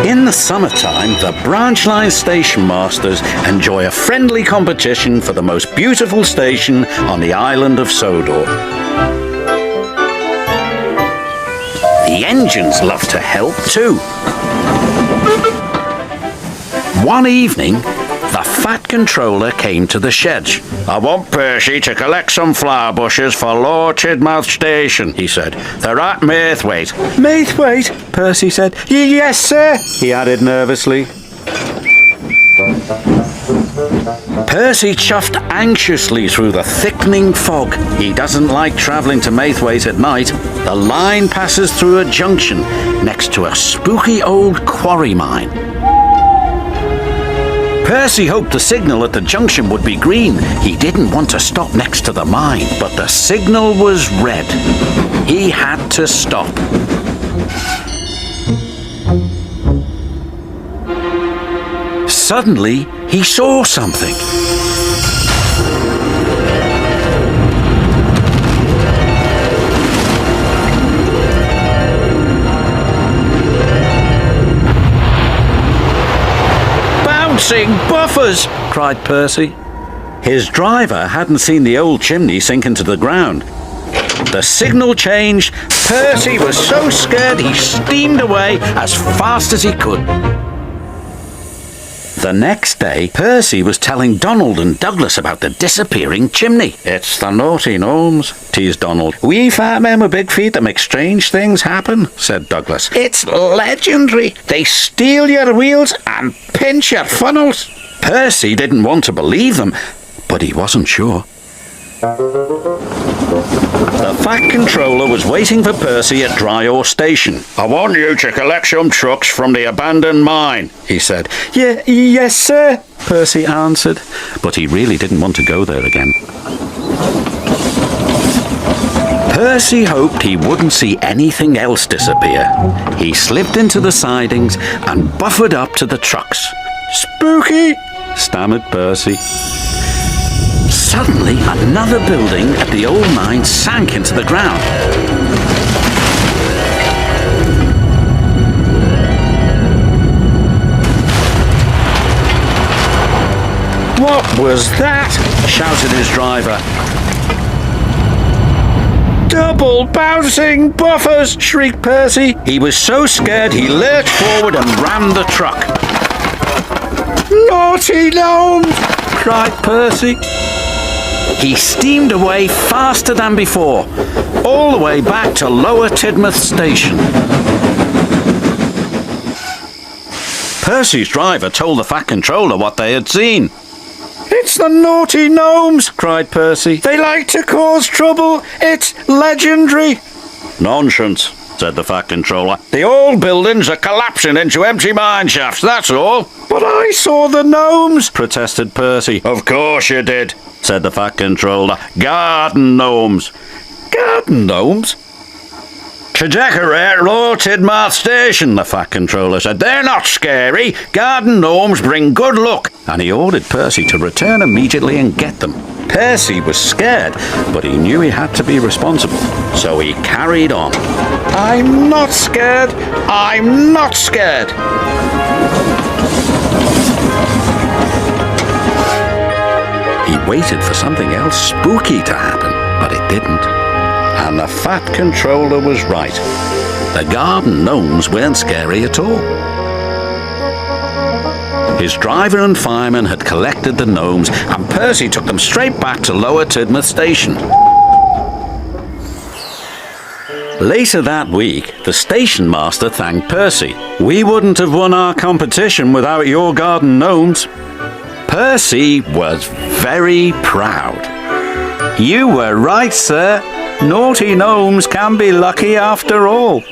In the summertime, the branch line station masters enjoy a friendly competition for the most beautiful station on the island of Sodor. The engines love to help too. One evening, the fat controller came to the shed. "I want Percy to collect some flower bushes for Lord Tidmouth Station," he said. "They're at Maithwaite." "Maithwaite?" Percy said. "Yes, sir," he added nervously. Percy chuffed anxiously through the thickening fog. He doesn't like travelling to Maithwaite at night. The line passes through a junction next to a spooky old quarry mine. Percy hoped the signal at the junction would be green. He didn't want to stop next to the mine, but the signal was red. He had to stop. Suddenly, he saw something. "Bouncing buffers!" cried Percy. His driver hadn't seen the old chimney sink into the ground. The signal changed. Percy was so scared he steamed away as fast as he could. The next day, Percy was telling Donald and Douglas about the disappearing chimney. "It's the naughty gnomes," teased Donald. "We fat men with big feet that make strange things happen," said Douglas. "It's legendary. They steal your wheels and pinch your funnels." Percy didn't want to believe them, but he wasn't sure. The fat controller was waiting for Percy at Dry Ore Station. "I want you to collect some trucks from the abandoned mine," he said. Yes, sir," Percy answered, but he really didn't want to go there again. Percy hoped he wouldn't see anything else disappear. He slipped into the sidings and buffered up to the trucks. "Spooky," stammered Percy. Suddenly, another building at the old mine sank into the ground. "What was that?" shouted his driver. "Double bouncing buffers!" shrieked Percy. He was so scared he lurched forward and rammed the truck. "Naughty gnomes!" cried Percy. He steamed away faster than before, all the way back to Lower Tidmouth Station. Percy's driver told the fat controller what they had seen. "It's the naughty gnomes!" cried Percy. "They like to cause trouble. It's legendary." "Nonsense," said the fat controller. "The old buildings are collapsing into empty mine shafts, that's all." "But I saw the gnomes," protested Percy. "Of course you did," said the fat controller. "Garden gnomes." "Garden gnomes?" "To decorate Lord Tidmouth Station," the fat controller said. "They're not scary. Garden gnomes bring good luck." And he ordered Percy to return immediately and get them. Percy was scared, but he knew he had to be responsible, so he carried on. "I'm not scared. I'm not scared." He waited for something else spooky to happen, but it didn't. And the fat controller was right. The garden gnomes weren't scary at all. His driver and fireman had collected the gnomes, and Percy took them straight back to Lower Tidmouth Station. Later that week, the station master thanked Percy. "We wouldn't have won our competition without your garden gnomes." Percy was very proud. "You were right, sir. Naughty gnomes can be lucky after all."